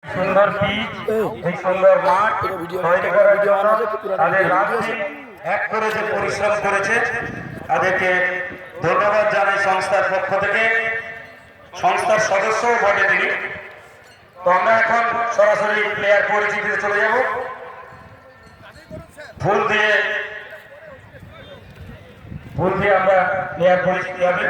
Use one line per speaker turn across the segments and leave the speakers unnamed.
সুন্দর পিচ, এই সুন্দর মাঠ তৈরি করার জন্য তাদের রাত্রি এক করে যে পরিশ্রম করেছে তাদেরকে ধন্যবাদ জানাই সংস্থার পক্ষ থেকে। সংস্থার সদস্যও বটে তিনি। তো আমরা এখন সরাসরি প্লেয়ার পরিচিতিতে চলে যাব। ফুল দিয়ে আমরা প্লেয়ার পরিচিতি হবে।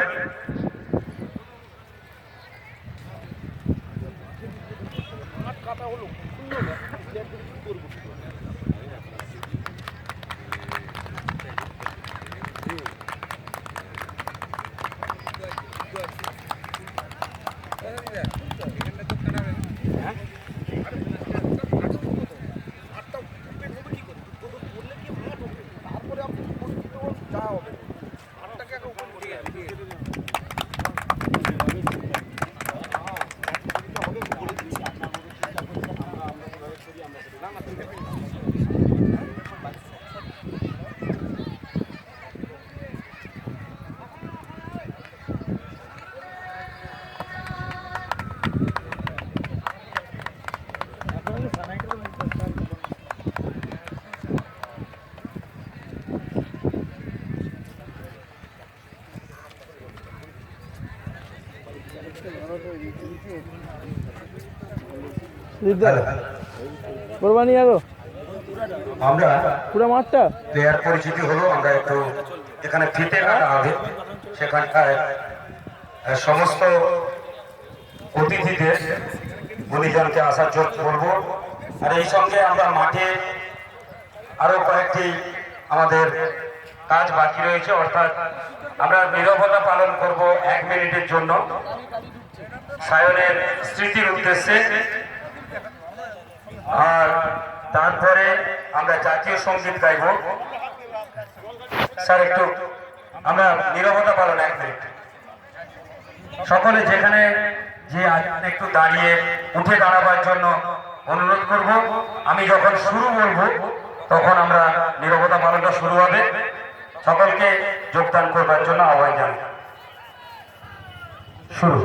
আমরা পুরো মাঠটা প্লেয়ার পরিচিতি হলো। আমরা একটু এখানে ফিতে কাটা হবে, সেখানটায় সমস্ত অতিথিদের গুণীজনকে আসার জন্য বলবো। আর এই সঙ্গে আমরা মাঠে আরো কয়েকটি আমাদের কাজ বাকি রয়েছে, অর্থাৎ আমরা নীরবতা পালন করব 1 মিনিটের জন্য সায়নের স্মৃতির উদ্দেশ্যে। আর তারপরে আমরা জাতীয় সঙ্গীত গাইব। স্যার একটু আমরা নীরবতা পালন 1 মিনিট। সকলে যেখানে যে একটু দাঁড়িয়ে উঠে দাঁড়াবার জন্য অনুরোধ করব। আমি যখন শুরু বলবো তখন আমরা নীরবতা পালনটা শুরু হবে। সকলকে যোগদান করবার জন্য আহ্বান জানাই। শুরু।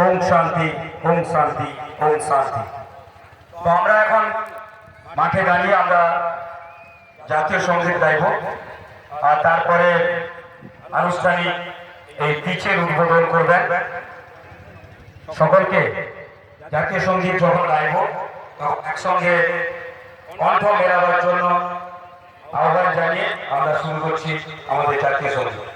ওম শান্তি, ওম শান্তি, ওম শান্তি। তো আমরা এখন মাঠে দাঁড়িয়ে আমরা জাতীয় সঙ্গীত গাইব। আর তারপরে আনুষ্ঠানিক এই পিচের উদ্বোধন করবেন। সকলকে জাতীয় সঙ্গীত যখন গাইব তখন একসঙ্গে কণ্ঠ মেলাবার জন্য আহ্বান জানিয়ে আমরা শুরু করছি আমাদের জাতীয় সঙ্গীত।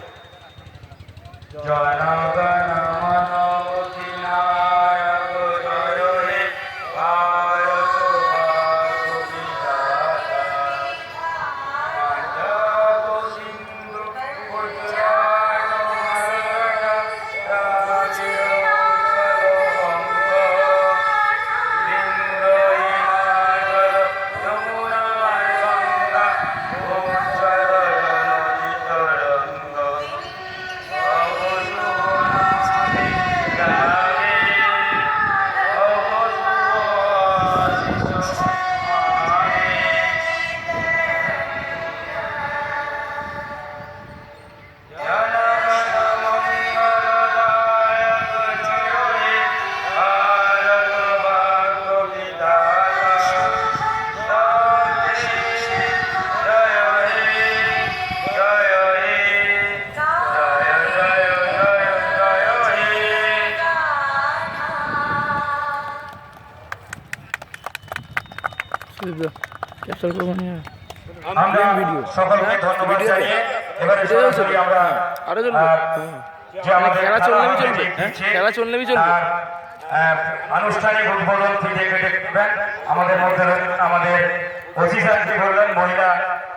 জনগণ সকলকে ধন্যবাদ জানিয়ে এবারে সরাসরি আমরা যে আমাদের
খেলা চললেই চলবে,
পিচে
খেলা চললেই চলবে।
তার, আনুষ্ঠানিক উদ্বোধন ফিতে কেটে দেবেন। আমাদের মধ্যে রয়েছেন আমাদের ওসি সাহেবজি বললেন মহিলা,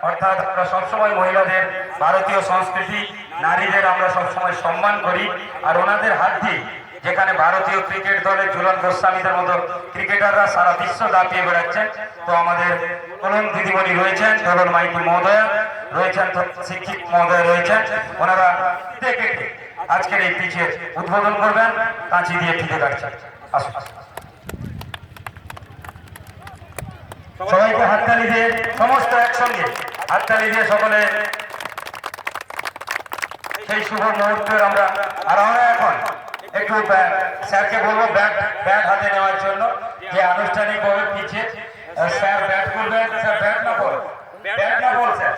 অর্থাৎ আমরা সবসময় মহিলাদের ভারতীয় সংস্কৃতি, নারীদের আমরা সবসময় সম্মান করি। আর ওনাদের হাত দিয়ে যেখানে ভারতীয় ক্রিকেট দলের ঝুলন গোস্বামীদের মতো ক্রিকেটাররা সারা বিশ্ব দাপিয়ে বেড়াচ্ছেন, তো আমাদের কলম দিদিমণি রয়েছেন, ধরন মাইতি মহোদয় রয়েছেন, শিক্ষিত মহোদয় রয়েছেন, ওনারা ফিতে কেটে আজকের এই পিচের উদ্বোধন করবেন, কাঁচি দিয়ে ফিতে কাটছেন। আসুন সবাইকে হাততালি দিয়ে, সমস্ত একসঙ্গে হাততালি দিয়ে সকলে সেই শুভ মুহূর্তের আমরা এখন একটু স্যারকে বলবো ব্যাট হাতে নেওয়ার জন্য, যে আনুষ্ঠানিকভাবে পিছে স্যার ব্যাট করবেন। স্যার ব্যাট না বল স্যার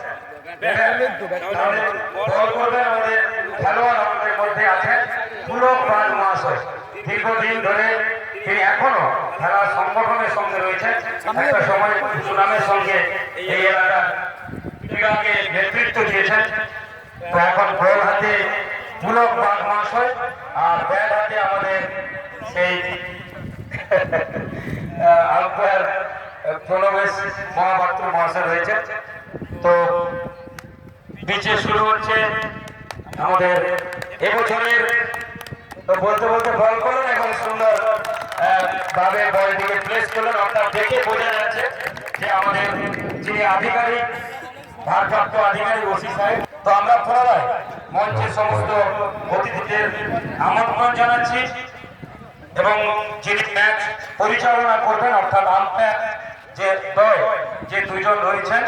বল করবেন। আমাদের খেলোয়াড় আমাদের মধ্যে আছেন পুলক পাল মহাশয়, দীর্ঘদিন ধরে তিনি এখনো খেলার সংগঠনের সঙ্গে রয়েছেন। একটা সময় সুনামের সঙ্গে এই এলাকার ক্রীড়াকে নেতৃত্ব দিয়েছেন। তো এখন বল হাতে পুলক পাল মহাশয়, আর ব্যাট হাতে আমাদের সেই আম্পায়ার প্রণবেশ মহাপাত্র মহাশয় রয়েছে। তো পিচে শুরু হচ্ছে আমাদের এবছরের, তো বলতে বলতে বল করলেন, এখন সুন্দর ভাবে বলটিকে প্লেস করলেন, অর্থাৎ দেখে বোঝা যাচ্ছে যে আমাদের যিনি আধিকারিক, ভারপ্রাপ্ত আধিকারিক ওসি সাহেব। তো আমরা পুনরায় মঞ্চের সমস্ত অতিথিদের আমন্ত্রণ জানাচ্ছি, এবং যিনি ম্যাচ পরিচালনা করবেন, অর্থাৎ আম্পায়ার যে দল, যে দুজন রয়েছেন,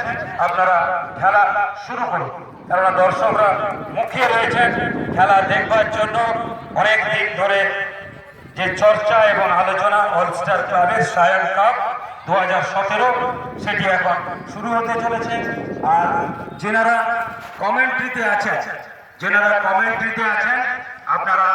আপনারা খেলা শুরু করুন। কেননা দর্শকরা মুখিয়ে রয়েছেন খেলা দেখবার জন্য। অনেক দিন ধরে যে চর্চা এবং আলোচনা অলস্টার ক্লাবের সায়ন কাপ 2017 সেটি এখন শুরু হতে চলেছে। আর যেনারা কমেন্ট্রিতে আছেন আপনারা